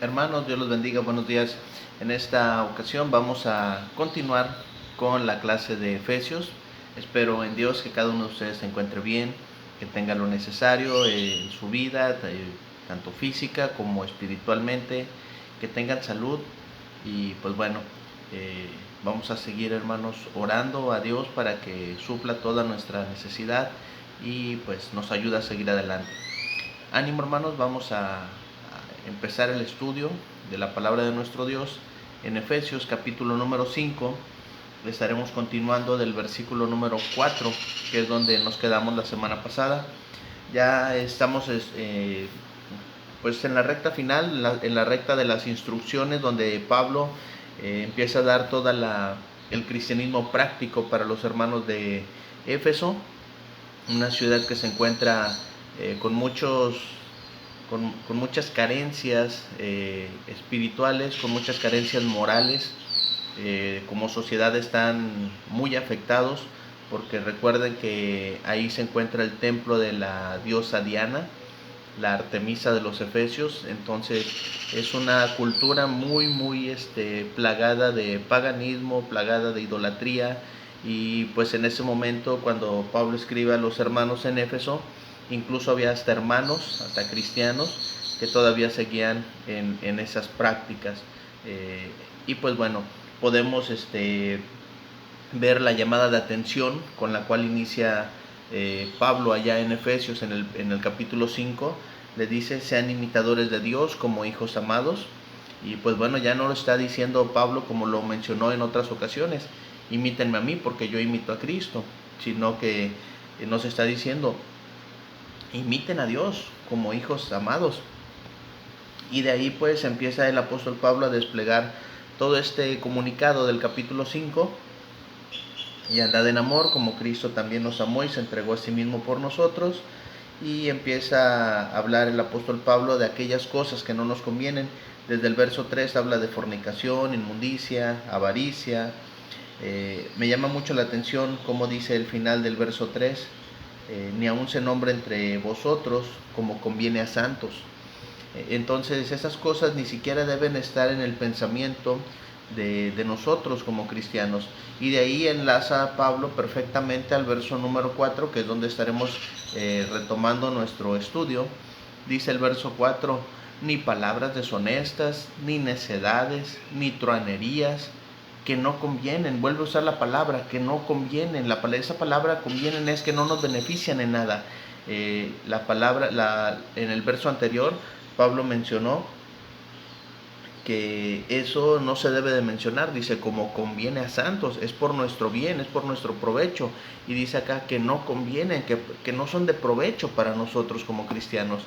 Hermanos, Dios los bendiga, buenos días. En esta ocasión vamos a continuar con la clase de Efesios. Espero en Dios que cada uno de ustedes se encuentre bien, que tenga lo necesario en su vida, tanto física como espiritualmente, que tengan salud y pues bueno, eh, vamos a seguir, hermanos, orando a Dios para que supla toda nuestra necesidad y pues nos ayude a seguir adelante. Ánimo, hermanos, vamos a empezar el estudio de la palabra de nuestro Dios en Efesios capítulo número 5. Estaremos continuando del versículo número 4, que es donde nos quedamos la semana pasada. Ya estamos pues en la recta final, en la recta de las instrucciones, donde Pablo empieza a dar el cristianismo práctico para los hermanos de Éfeso, una ciudad que se encuentra con muchas carencias espirituales, con muchas carencias morales. Como sociedad están muy afectados, porque recuerden que ahí se encuentra el templo de la diosa Diana, la Artemisa de los Efesios. Entonces es una cultura muy plagada de paganismo, plagada de idolatría. Y pues en ese momento, cuando Pablo escribe a los hermanos en Éfeso, incluso había hasta hermanos, hasta cristianos, que todavía seguían en esas prácticas. Y pues bueno, podemos ver la llamada de atención con la cual inicia Pablo allá en Efesios, en el capítulo 5. Le dice: sean imitadores de Dios como hijos amados. Y pues bueno, ya no lo está diciendo Pablo como lo mencionó en otras ocasiones: imítenme a mí porque yo imito a Cristo, sino que nos está diciendo: imiten a Dios como hijos amados. Y de ahí pues empieza el apóstol Pablo a desplegar todo este comunicado del capítulo 5: y andad en amor como Cristo también nos amó y se entregó a sí mismo por nosotros. Y empieza a hablar el apóstol Pablo de aquellas cosas que no nos convienen. Desde el verso 3 habla de fornicación, inmundicia, avaricia. Me llama mucho la atención como dice el final del verso 3: ni aun se nombre entre vosotros como conviene a santos. Entonces esas cosas ni siquiera deben estar en el pensamiento de nosotros como cristianos. Y de ahí enlaza Pablo perfectamente al verso número 4, que es donde estaremos retomando nuestro estudio. Dice el verso 4: ni palabras deshonestas, ni necedades, ni truanerías, que no convienen. Vuelve a usar la palabra que no convienen. Esa palabra convienen es que no nos benefician en nada. En el verso anterior Pablo mencionó que eso no se debe de mencionar. Dice: como conviene a santos, es por nuestro bien, es por nuestro provecho. Y dice acá que no convienen, que no son de provecho para nosotros como cristianos,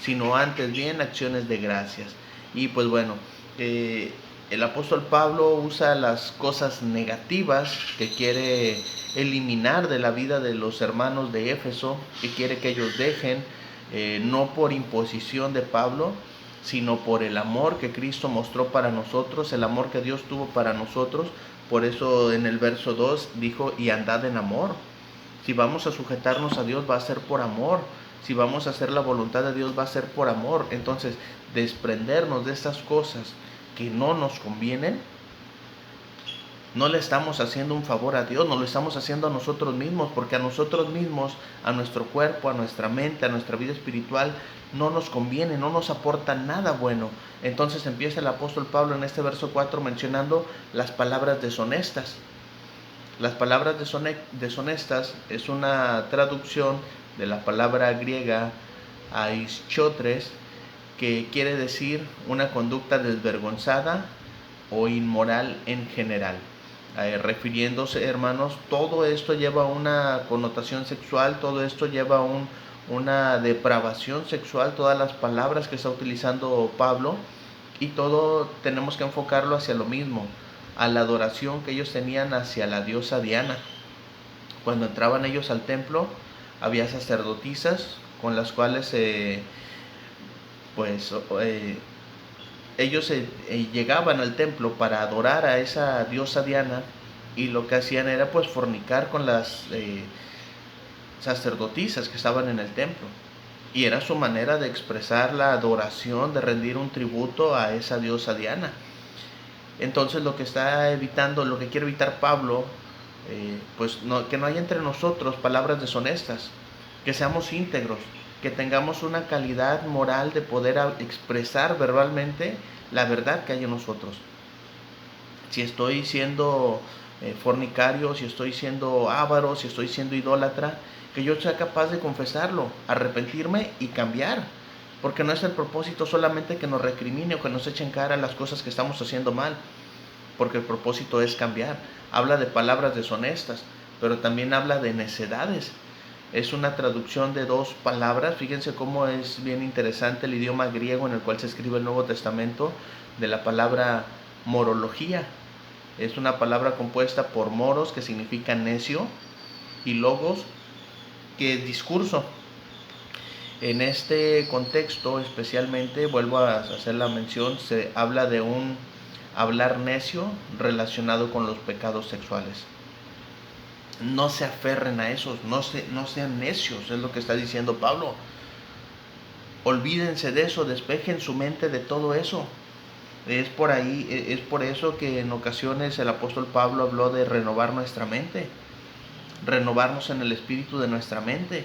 sino antes bien acciones de gracias. Y pues bueno, el apóstol Pablo usa las cosas negativas que quiere eliminar de la vida de los hermanos de Éfeso, que quiere que ellos dejen, no por imposición de Pablo, sino por el amor que Cristo mostró para nosotros, el amor que Dios tuvo para nosotros. Por eso en el verso 2 dijo: y andad en amor. Si vamos a sujetarnos a Dios, va a ser por amor. Si vamos a hacer la voluntad de Dios, va a ser por amor. Entonces, desprendernos de estas cosas que no nos convienen, no le estamos haciendo un favor a Dios, no lo estamos haciendo a nosotros mismos, porque a nosotros mismos, a nuestro cuerpo, a nuestra mente, a nuestra vida espiritual, no nos conviene, no nos aporta nada bueno. Entonces empieza el apóstol Pablo en este verso 4 mencionando las palabras deshonestas. Las palabras deshonestas es una traducción de la palabra griega aischotres, que quiere decir una conducta desvergonzada o inmoral en general. Refiriéndose, hermanos, todo esto lleva una connotación sexual, todo esto lleva una depravación sexual, todas las palabras que está utilizando Pablo, y todo tenemos que enfocarlo hacia lo mismo, a la adoración que ellos tenían hacia la diosa Diana. Cuando entraban ellos al templo, había sacerdotisas con las cuales pues ellos llegaban al templo para adorar a esa diosa Diana, y lo que hacían era fornicar con las sacerdotisas que estaban en el templo. y era su manera de expresar la adoración, de rendir un tributo a esa diosa Diana. Entonces lo que está evitando, lo que quiere evitar Pablo, pues que no haya entre nosotros palabras deshonestas, que seamos íntegros, que tengamos una calidad moral de poder expresar verbalmente la verdad que hay en nosotros. Si estoy siendo fornicario, si estoy siendo avaro, si estoy siendo idólatra, que yo sea capaz de confesarlo, arrepentirme y cambiar. Porque no es el propósito solamente que nos recrimine o que nos eche en cara las cosas que estamos haciendo mal, porque el propósito es cambiar. Habla de palabras deshonestas, pero también habla de necedades. Es una traducción de dos palabras. Fíjense cómo es bien interesante el idioma griego en el cual se escribe el Nuevo Testamento, de la palabra morología. Es una palabra compuesta por moros, que significa necio, y logos, que es discurso. En este contexto especialmente, vuelvo a hacer la mención, se habla de un hablar necio relacionado con los pecados sexuales. No se aferren a esos, no sean necios, es lo que está diciendo Pablo. Olvídense de eso, despejen su mente de todo eso. Es por eso que en ocasiones el apóstol Pablo habló de renovar nuestra mente, renovarnos en el espíritu de nuestra mente.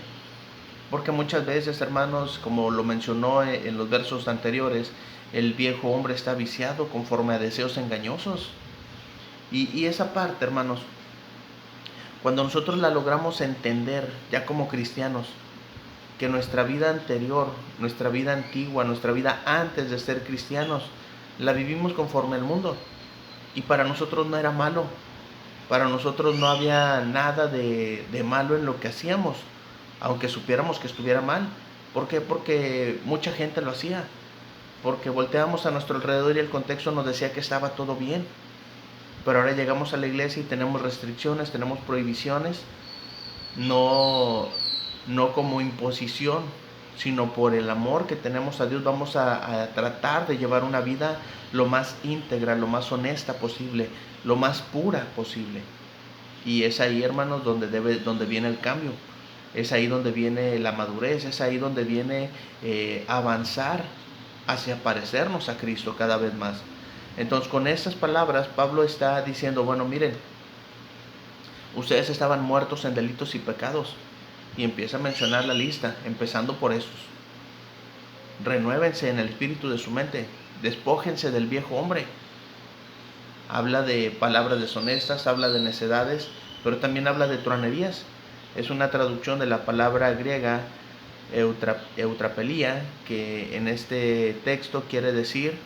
Porque muchas veces, hermanos, como lo mencionó en los versos anteriores, el viejo hombre está viciado conforme a deseos engañosos. Y esa parte, hermanos, cuando nosotros la logramos entender ya como cristianos, que nuestra vida anterior, nuestra vida antigua, nuestra vida antes de ser cristianos, la vivimos conforme al mundo. Y para nosotros no era malo. Para nosotros no había nada de malo en lo que hacíamos, aunque supiéramos que estuviera mal. ¿Por qué? Porque mucha gente lo hacía. Porque volteábamos a nuestro alrededor y el contexto nos decía que estaba todo bien. Pero ahora llegamos a la iglesia y tenemos restricciones, tenemos prohibiciones, no como imposición, sino por el amor que tenemos a Dios. Vamos a tratar de llevar una vida lo más íntegra, lo más honesta posible, lo más pura posible. Y es ahí, hermanos, donde viene el cambio. Es ahí donde viene la madurez, es ahí donde viene avanzar hacia parecernos a Cristo cada vez más. Entonces, con estas palabras, Pablo está diciendo, bueno, miren, ustedes estaban muertos en delitos y pecados. Y empieza a mencionar la lista, empezando por esos. Renuévense en el espíritu de su mente, despójense del viejo hombre. Habla de palabras deshonestas, habla de necedades, pero también habla de truanerías. Es una traducción de la palabra griega eutrapelía, que en este texto quiere decir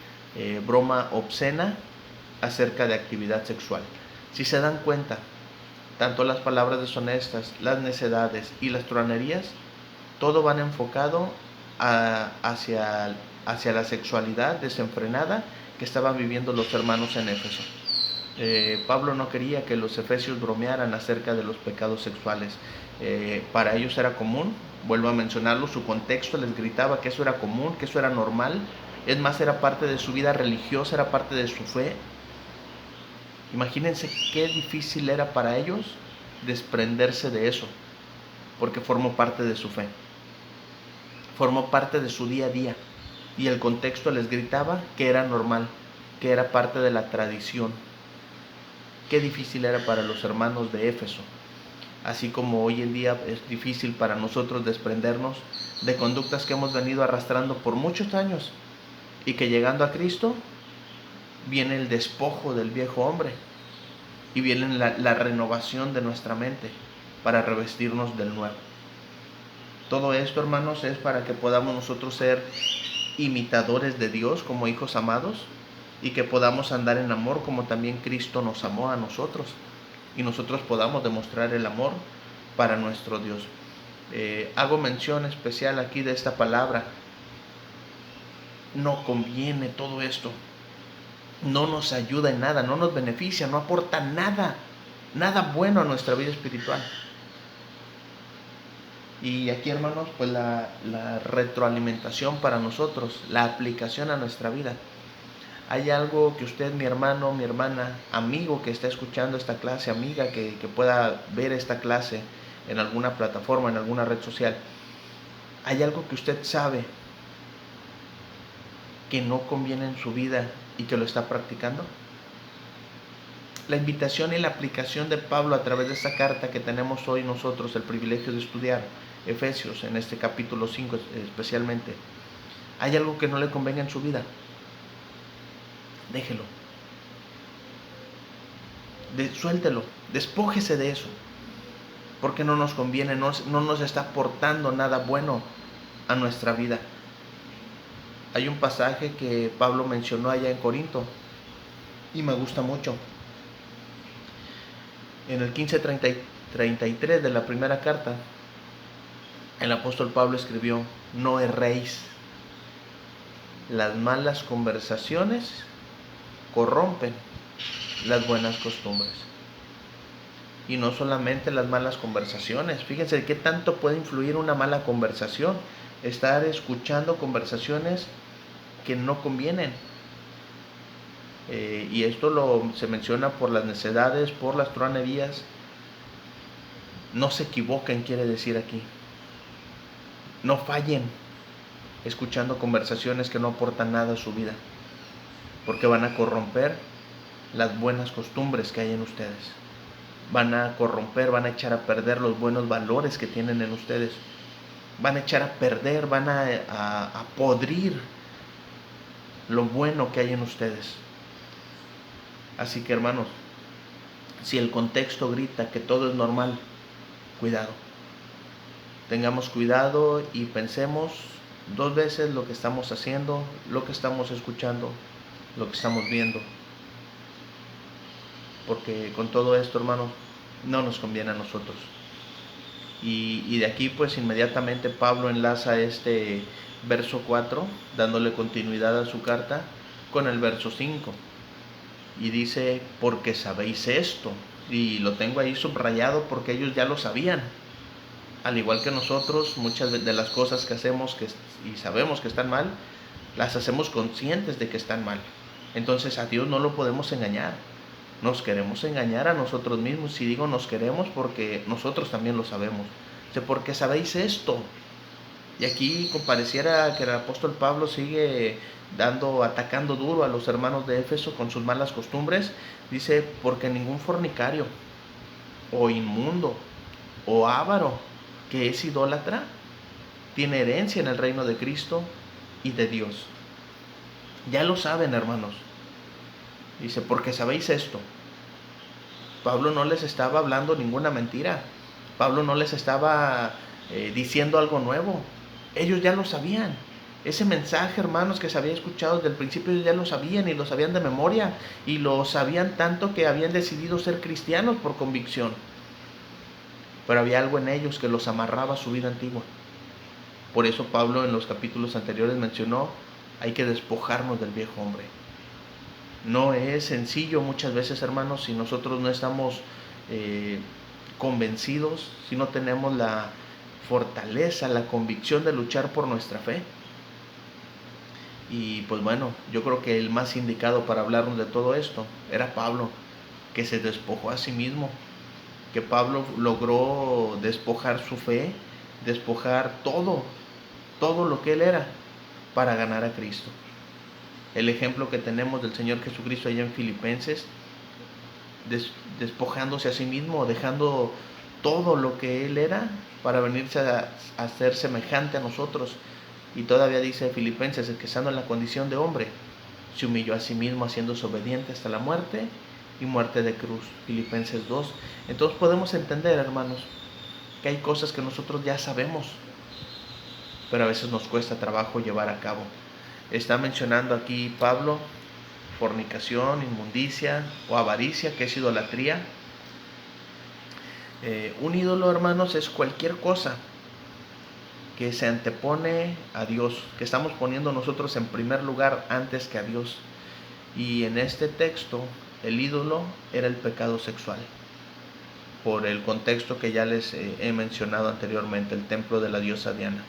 broma obscena acerca de actividad sexual. Si se dan cuenta, tanto las palabras deshonestas, las necedades y las truanerías, todo van enfocado hacia la sexualidad desenfrenada que estaban viviendo los hermanos en Éfeso. Pablo no quería que los efesios bromearan acerca de los pecados sexuales. Para ellos era común, vuelvo a mencionarlo, su contexto les gritaba que eso era común, que eso era normal. Es más, era parte de su vida religiosa, era parte de su fe. Imagínense qué difícil era para ellos desprenderse de eso, porque formó parte de su fe, formó parte de su día a día, y el contexto les gritaba que era normal, que era parte de la tradición. Qué difícil era para los hermanos de Éfeso, así como hoy en día es difícil para nosotros desprendernos de conductas que hemos venido arrastrando por muchos años, y que llegando a Cristo viene el despojo del viejo hombre y viene la renovación de nuestra mente para revestirnos del nuevo. Todo esto, hermanos, es para que podamos nosotros ser imitadores de Dios como hijos amados, y que podamos andar en amor como también Cristo nos amó a nosotros, y nosotros podamos demostrar el amor para nuestro Dios. Hago mención especial aquí de esta palabra. No conviene todo esto, no nos ayuda en nada, no nos beneficia, no aporta nada bueno a nuestra vida espiritual. Y aquí, hermanos, pues la retroalimentación para nosotros, la aplicación a nuestra vida. Hay algo que usted, mi hermano, mi hermana, amigo que está escuchando esta clase, amiga que pueda ver esta clase en alguna plataforma, en alguna red social, ¿Hay algo que usted sabe que no conviene en su vida y que lo está practicando? La invitación y la aplicación de Pablo a través de esta carta que tenemos hoy nosotros el privilegio de estudiar, Efesios, en este capítulo 5 especialmente. ¿Hay algo que no le convenga en su vida? Déjelo. Suéltelo. Despójese de eso. Porque no nos conviene, no nos está aportando nada bueno a nuestra vida. Hay un pasaje que Pablo mencionó allá en Corinto y me gusta mucho. En el 15:33 de la primera carta, el apóstol Pablo escribió: no erréis, las malas conversaciones corrompen las buenas costumbres. Y no solamente las malas conversaciones, fíjense qué tanto puede influir una mala conversación, estar escuchando conversaciones que no convienen. Y esto se menciona por las necedades, por las truanerías. No se equivoquen, quiere decir aquí. No fallen escuchando conversaciones que no aportan nada a su vida, porque van a corromper las buenas costumbres que hay en ustedes. Van a corromper, van a echar a perder los buenos valores que tienen en ustedes. Van a echar a perder, van a podrir lo bueno que hay en ustedes. Así que, hermanos, si el contexto grita que todo es normal, cuidado. Tengamos cuidado y pensemos 2 veces lo que estamos haciendo, lo que estamos escuchando, lo que estamos viendo. Porque con todo esto, hermanos, no nos conviene a nosotros. Y de aquí pues inmediatamente Pablo enlaza este verso 4, dándole continuidad a su carta, con el verso 5. Y dice: porque sabéis esto. Y lo tengo ahí subrayado porque ellos ya lo sabían. Al igual que nosotros, muchas de las cosas que hacemos y sabemos que están mal, las hacemos conscientes de que están mal. Entonces a Dios no lo podemos engañar. Nos queremos engañar a nosotros mismos. Si digo nos queremos, porque nosotros también lo sabemos. Porque sabéis esto. Y aquí pareciera que el apóstol Pablo sigue atacando duro a los hermanos de Éfeso con sus malas costumbres. Dice: porque ningún fornicario, o inmundo, o avaro, que es idólatra, tiene herencia en el reino de Cristo y de Dios. Ya lo saben, hermanos. Dice: porque sabéis esto. Pablo no les estaba hablando ninguna mentira. Pablo no les estaba diciendo algo nuevo. Ellos ya lo sabían. Ese mensaje, hermanos, que se había escuchado desde el principio, ellos ya lo sabían y lo sabían de memoria. Y lo sabían tanto que habían decidido ser cristianos por convicción. Pero había algo en ellos que los amarraba a su vida antigua. Por eso Pablo en los capítulos anteriores mencionó: hay que despojarnos del viejo hombre. No es sencillo muchas veces, hermanos, si nosotros no estamos convencidos, si no tenemos la fortaleza, la convicción de luchar por nuestra fe. Y pues bueno, yo creo que el más indicado para hablarnos de todo esto era Pablo, que se despojó a sí mismo, que Pablo logró despojar su fe, despojar todo lo que él era, para ganar a Cristo. El ejemplo que tenemos del Señor Jesucristo allá en Filipenses, despojándose a sí mismo, dejando todo lo que Él era para venirse a ser semejante a nosotros. Y todavía dice Filipenses: el que estando en la condición de hombre, se humilló a sí mismo, haciéndose obediente hasta la muerte y muerte de cruz. Filipenses 2. Entonces podemos entender, hermanos, que hay cosas que nosotros ya sabemos, pero a veces nos cuesta trabajo llevar a cabo. Está mencionando aquí Pablo fornicación, inmundicia o avaricia, que es idolatría. Un ídolo, hermanos, es cualquier cosa que se antepone a Dios, que estamos poniendo nosotros en primer lugar antes que a Dios. Y en este texto el ídolo era el pecado sexual, por el contexto que ya les he mencionado anteriormente, el templo de la diosa Diana.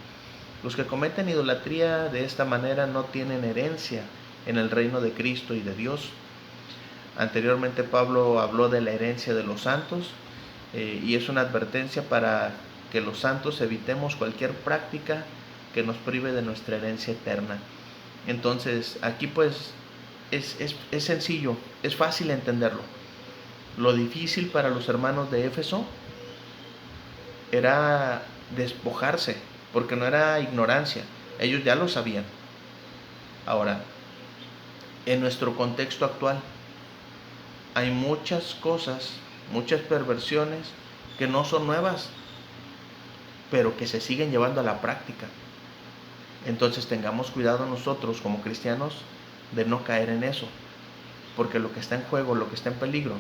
Los que cometen idolatría de esta manera no tienen herencia en el reino de Cristo y de Dios. Anteriormente Pablo habló de la herencia de los santos y es una advertencia para que los santos evitemos cualquier práctica que nos prive de nuestra herencia eterna. Entonces, aquí pues es sencillo, es fácil entenderlo. Lo difícil para los hermanos de Éfeso era despojarse, porque no era ignorancia, ellos ya lo sabían. Ahora, en nuestro contexto actual, hay muchas cosas, muchas perversiones que no son nuevas, pero que se siguen llevando a la práctica. Entonces tengamos cuidado nosotros como cristianos de no caer en eso, porque lo que está en juego, lo que está en peligro,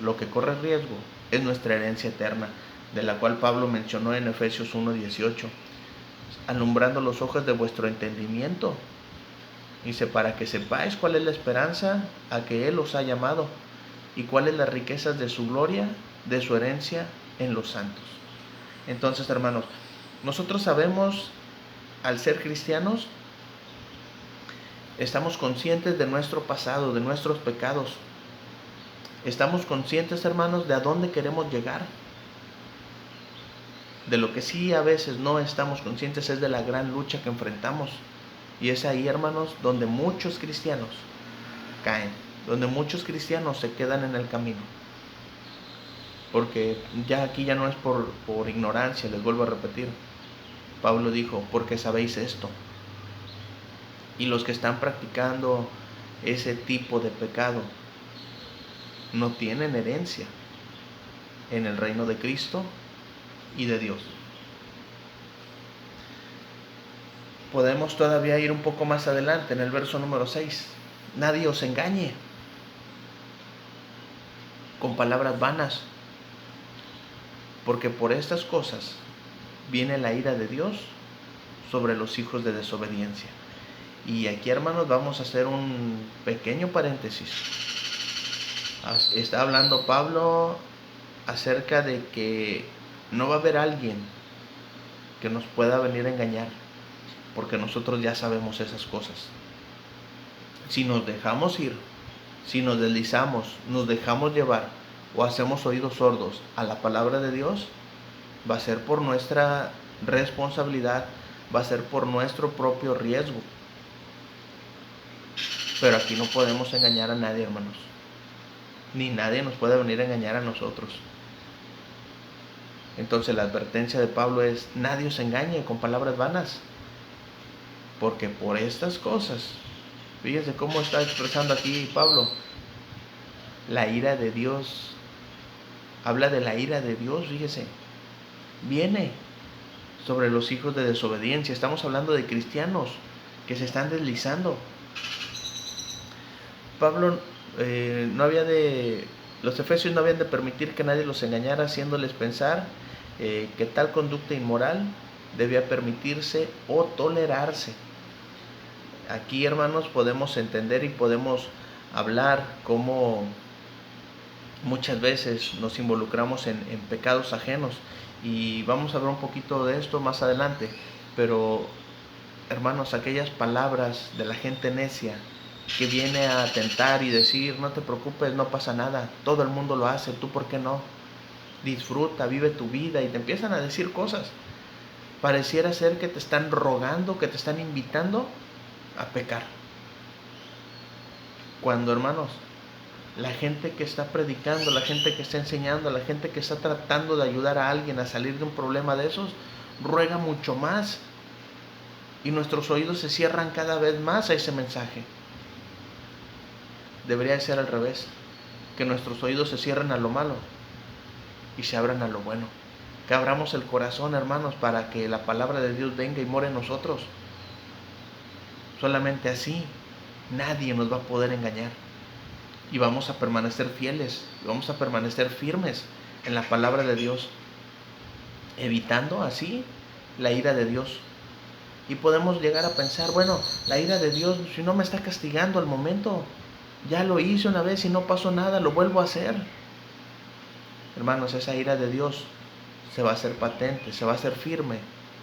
lo que corre riesgo es nuestra herencia eterna, de la cual Pablo mencionó en Efesios 1:18, alumbrando los ojos de vuestro entendimiento. Dice, para que sepáis cuál es la esperanza a que Él os ha llamado y cuáles las riquezas de su gloria, de su herencia en los santos. Entonces, hermanos, nosotros sabemos, al ser cristianos, estamos conscientes de nuestro pasado, de nuestros pecados. Estamos conscientes, hermanos, de a dónde queremos llegar. De lo que sí a veces no estamos conscientes es de la gran lucha que enfrentamos. Y es ahí, hermanos, donde muchos cristianos caen, donde muchos cristianos se quedan en el camino. Porque ya aquí ya no es por ignorancia, les vuelvo a repetir. Pablo dijo, porque sabéis esto. Y los que están practicando ese tipo de pecado no tienen herencia en el reino de Cristo y de Dios. Podemos todavía ir un poco más adelante en el verso número 6. Nadie os engañe con palabras vanas, porque por estas cosas viene la ira de Dios sobre los hijos de desobediencia. Y aquí, hermanos, vamos a hacer un pequeño paréntesis. Está hablando Pablo acerca de que no va a haber alguien que nos pueda venir a engañar, porque nosotros ya sabemos esas cosas. Si nos dejamos ir, si nos deslizamos, nos dejamos llevar o hacemos oídos sordos a la palabra de Dios, va a ser por nuestra responsabilidad, va a ser por nuestro propio riesgo. Pero aquí no podemos engañar a nadie, hermanos. Ni nadie nos puede venir a engañar a nosotros. Entonces la advertencia de Pablo es, nadie os engañe con palabras vanas, porque por estas cosas, fíjense cómo está expresando aquí Pablo, la ira de Dios, habla de la ira de Dios, fíjese, viene sobre los hijos de desobediencia. Estamos hablando de cristianos que se están deslizando. Pablo los efesios no habían de permitir que nadie los engañara, haciéndoles pensar que tal conducta inmoral debía permitirse o tolerarse. Aquí, hermanos, podemos entender y podemos hablar cómo muchas veces nos involucramos en pecados ajenos, y vamos a hablar un poquito de esto más adelante. Pero, hermanos, aquellas palabras de la gente necia que viene a tentar y decir, no te preocupes, no pasa nada, todo el mundo lo hace, tú por qué no, disfruta, vive tu vida, y te empiezan a decir cosas, pareciera ser que te están rogando, que te están invitando a pecar. Cuando, hermanos, la gente que está predicando, la gente que está enseñando, la gente que está tratando de ayudar a alguien a salir de un problema de esos, ruega mucho más, y nuestros oídos se cierran cada vez más a ese mensaje. Debería ser al revés, que nuestros oídos se cierren a lo malo y se abran a lo bueno. Que abramos el corazón, hermanos, para que la palabra de Dios venga y more en nosotros. Solamente así nadie nos va a poder engañar, y vamos a permanecer fieles, vamos a permanecer firmes en la palabra de Dios, evitando así la ira de Dios. Y podemos llegar a pensar, bueno, la ira de Dios, si no me está castigando al momento, ya lo hice una vez y no pasó nada, lo vuelvo a hacer. Hermanos, esa ira de Dios se va a hacer patente, se va a hacer firme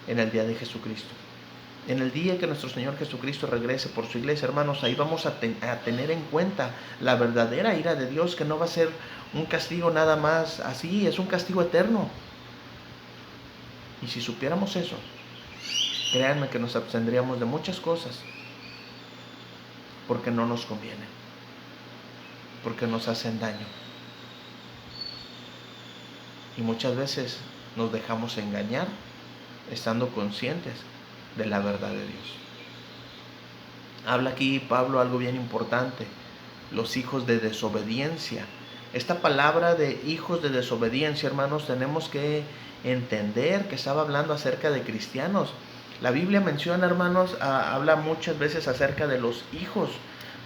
en el día de Jesucristo. En el día que nuestro Señor Jesucristo regrese por su iglesia, hermanos, ahí vamos a tener en cuenta la verdadera ira de Dios, que no va a ser un castigo nada más así, es un castigo eterno. Y si supiéramos eso, créanme que nos abstendríamos de muchas cosas porque no nos convienen, porque nos hacen daño. Y muchas veces nos dejamos engañar estando conscientes de la verdad de Dios. Habla aquí Pablo algo bien importante: los hijos de desobediencia. Esta palabra de hijos de desobediencia, hermanos, tenemos que entender que estaba hablando acerca de cristianos. La Biblia menciona, hermanos, habla muchas veces acerca de los hijos.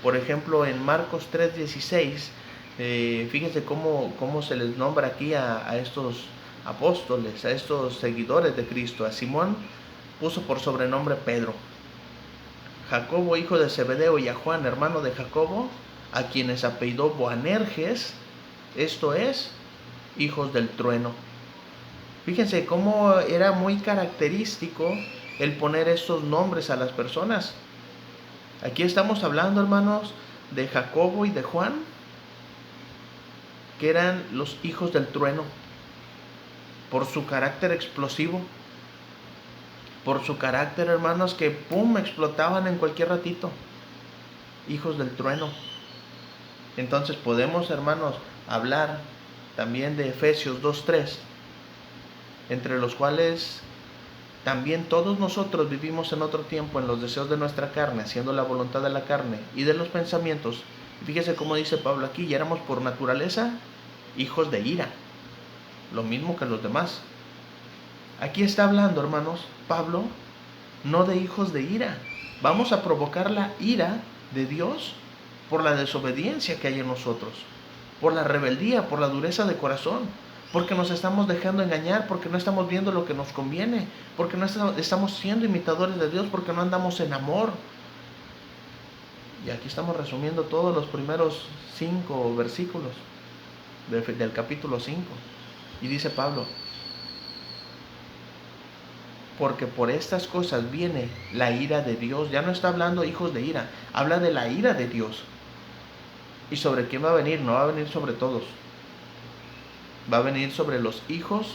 Por ejemplo, en Marcos 3:16, fíjense cómo se les nombra aquí a estos apóstoles, a estos seguidores de Cristo. A Simón puso por sobrenombre Pedro, Jacobo hijo de Zebedeo y a Juan hermano de Jacobo, a quienes apellidó Boanerges, esto es, hijos del trueno. Fíjense cómo era muy característico el poner estos nombres a las personas. Aquí estamos hablando, hermanos, de Jacobo y de Juan, que eran los hijos del trueno, por su carácter explosivo, por su carácter, hermanos, que pum, explotaban en cualquier ratito. Hijos del trueno. Entonces podemos, hermanos, hablar también de Efesios 2:3, entre los cuales también todos nosotros vivimos en otro tiempo en los deseos de nuestra carne, haciendo la voluntad de la carne y de los pensamientos. Fíjese cómo dice Pablo aquí: y éramos por naturaleza hijos de ira, lo mismo que los demás. Aquí está hablando, hermanos, Pablo, no de hijos de ira. Vamos a provocar la ira de Dios por la desobediencia que hay en nosotros, por la rebeldía, por la dureza de corazón, porque nos estamos dejando engañar, porque no estamos viendo lo que nos conviene, porque no estamos siendo imitadores de Dios, porque no andamos en amor. Y aquí estamos resumiendo todos los primeros 5 versículos del capítulo 5. Y dice Pablo: porque por estas cosas viene la ira de Dios. Ya no está hablando hijos de ira, habla de la ira de Dios. ¿Y sobre quién va a venir? No va a venir sobre todos. Va a venir sobre los hijos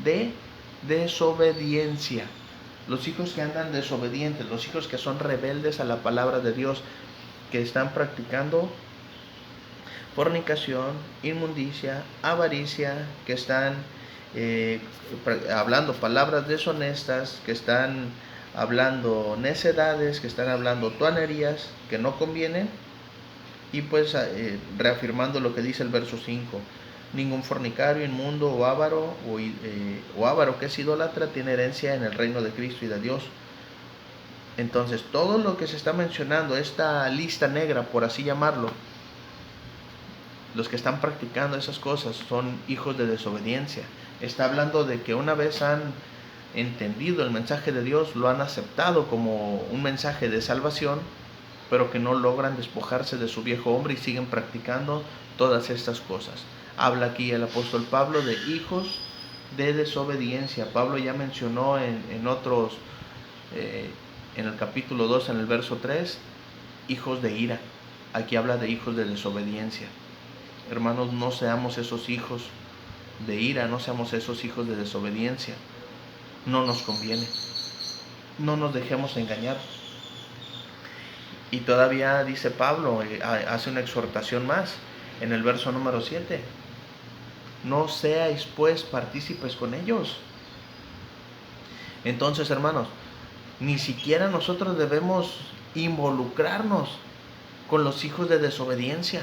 de desobediencia. Los hijos que andan desobedientes, los hijos que son rebeldes a la palabra de Dios, que están practicando fornicación, inmundicia, avaricia, que están hablando palabras deshonestas, que están hablando necedades, que están hablando toanerías que no convienen. Y pues reafirmando lo que dice el verso 5: ningún fornicario, inmundo o avaro que es idólatra tiene herencia en el reino de Cristo y de Dios. Entonces todo lo que se está mencionando, esta lista negra, por así llamarlo, los que están practicando esas cosas son hijos de desobediencia. Está hablando de que una vez han entendido el mensaje de Dios, lo han aceptado como un mensaje de salvación, pero que no logran despojarse de su viejo hombre y siguen practicando todas estas cosas. Habla aquí el apóstol Pablo de hijos de desobediencia. Pablo ya mencionó en otros, en el capítulo 2, en el verso 3, hijos de ira. Aquí habla de hijos de desobediencia. Hermanos, no seamos esos hijos de ira, no seamos esos hijos de desobediencia. No nos conviene. No nos dejemos engañar. Y todavía dice Pablo, hace una exhortación más en el verso número 7. No seáis pues partícipes con ellos. Entonces, hermanos, ni siquiera nosotros debemos involucrarnos con los hijos de desobediencia,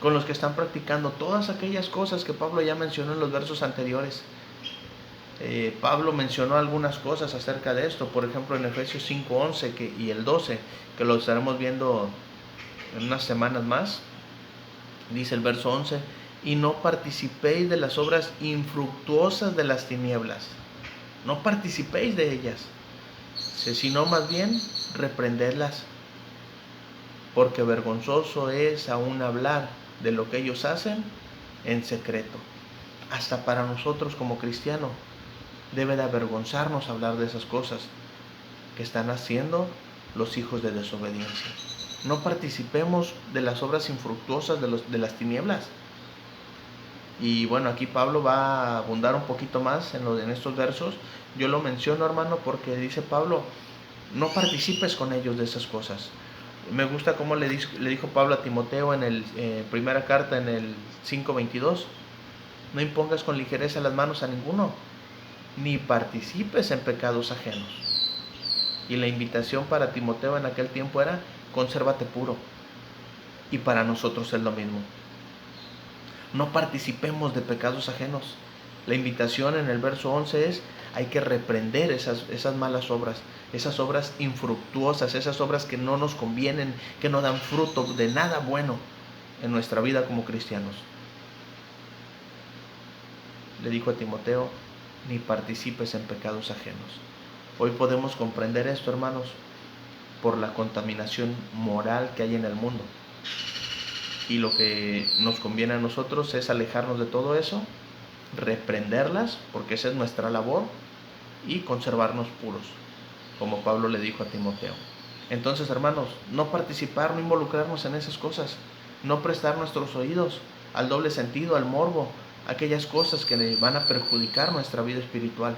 con los que están practicando todas aquellas cosas que Pablo ya mencionó en los versos anteriores. Pablo mencionó algunas cosas acerca de esto, por ejemplo en Efesios 5:11 y el 12, que lo estaremos viendo en unas semanas más. Dice el verso 11: y no participéis de las obras infructuosas de las tinieblas. No participéis de ellas, sino más bien reprendedlas, porque vergonzoso es aún hablar de lo que ellos hacen en secreto. Hasta para nosotros como cristianos debe de avergonzarnos hablar de esas cosas que están haciendo los hijos de desobediencia. No participemos de las obras infructuosas de las tinieblas. Y bueno, aquí Pablo va a abundar un poquito más en estos versos, Yo lo menciono, hermano, porque dice Pablo, no participes con ellos de esas cosas. Me gusta cómo le dijo Pablo a Timoteo en el primera carta, en el 5:22, no impongas con ligereza las manos a ninguno, ni participes en pecados ajenos. Y la invitación para Timoteo en aquel tiempo era, consérvate puro. Y para nosotros es lo mismo. No participemos de pecados ajenos. La invitación en el verso 11 es, hay que reprender esas malas obras, esas obras infructuosas, esas obras que no nos convienen, que no dan fruto de nada bueno en nuestra vida como cristianos. Le dijo a Timoteo, ni participes en pecados ajenos. Hoy podemos comprender esto, hermanos, por la contaminación moral que hay en el mundo. Y lo que nos conviene a nosotros es alejarnos de todo eso, reprenderlas, porque esa es nuestra labor, y conservarnos puros, como Pablo le dijo a Timoteo. Entonces, hermanos, no participar, no involucrarnos en esas cosas, no prestar nuestros oídos al doble sentido, al morbo, aquellas cosas que van a perjudicar nuestra vida espiritual.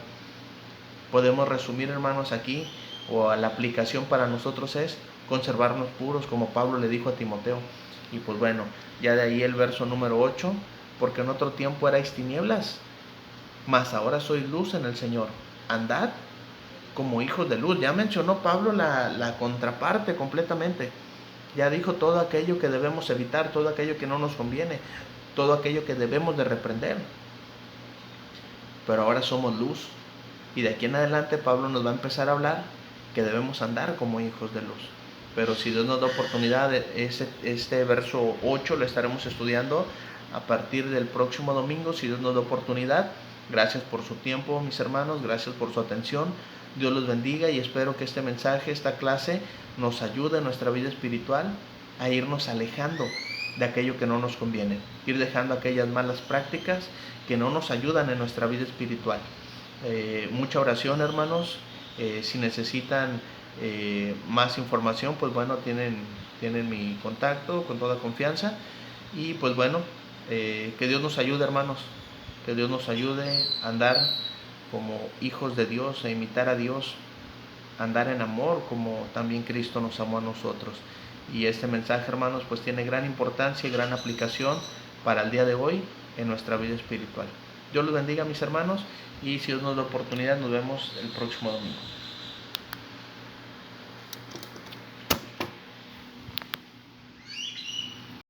Podemos resumir, hermanos, aquí, o la aplicación para nosotros es conservarnos puros, como Pablo le dijo a Timoteo. Y pues bueno, ya de ahí el verso número 8, porque en otro tiempo erais tinieblas, mas ahora sois luz en el Señor. Andad como hijos de luz. Ya mencionó Pablo la contraparte completamente. Ya dijo todo aquello que debemos evitar, todo aquello que no nos conviene, todo aquello que debemos de reprender. Pero ahora somos luz. Y de aquí en adelante Pablo nos va a empezar a hablar que debemos andar como hijos de luz. Pero si Dios nos da oportunidad, este verso 8 lo estaremos estudiando a partir del próximo domingo, si Dios nos da oportunidad. Gracias por su tiempo, mis hermanos, gracias por su atención. Dios los bendiga y espero que este mensaje, esta clase, nos ayude en nuestra vida espiritual a irnos alejando de aquello que no nos conviene, ir dejando aquellas malas prácticas que no nos ayudan en nuestra vida espiritual. Mucha oración, hermanos. Si necesitan más información, pues bueno, tienen mi contacto con toda confianza. Y pues bueno, que Dios nos ayude, hermanos, que Dios nos ayude a andar como hijos de Dios, a imitar a Dios, a andar en amor como también Cristo nos amó a nosotros. Y este mensaje, hermanos, pues tiene gran importancia y gran aplicación para el día de hoy en nuestra vida espiritual. Dios los bendiga, mis hermanos, y si Dios nos da oportunidad, nos vemos el próximo domingo.